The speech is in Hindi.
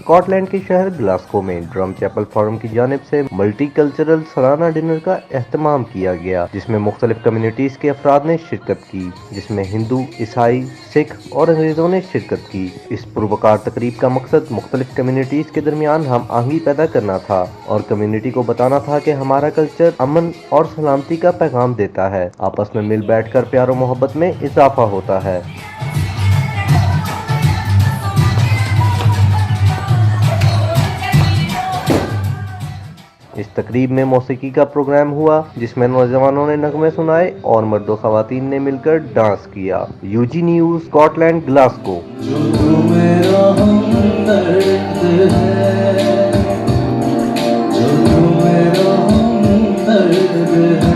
स्कॉटलैंड के शहर ग्लासगो में ड्रम चैपल फोरम की जानिब से मल्टी कल्चरल सालाना डिनर का एहतमाम किया गया, जिसमें मुख्तलिफ कम्युनिटीज के अफराद ने शिरकत की, जिसमें हिंदू, ईसाई, सिख और अंग्रेजों ने शिरकत की। इस पुरवकार तकरीब का मकसद मुख्तलिफ कम्युनिटीज के दरमियान हम आहंगी पैदा करना था और कम्युनिटी को बताना था कि हमारा कल्चर अमन और सलामती का पैगाम देता है। आपस में मिल बैठकर प्यार और मोहब्बत में इजाफा होता है। इस तकरीब में मौसीकी का प्रोग्राम हुआ, जिसमें नौजवानों ने नगमे सुनाए और मर्दों खवातीन ने मिलकर डांस किया। U G news, Scotland, Glasgow. जो मेरा हमदर्द है, जो मेरा हमदर्द है।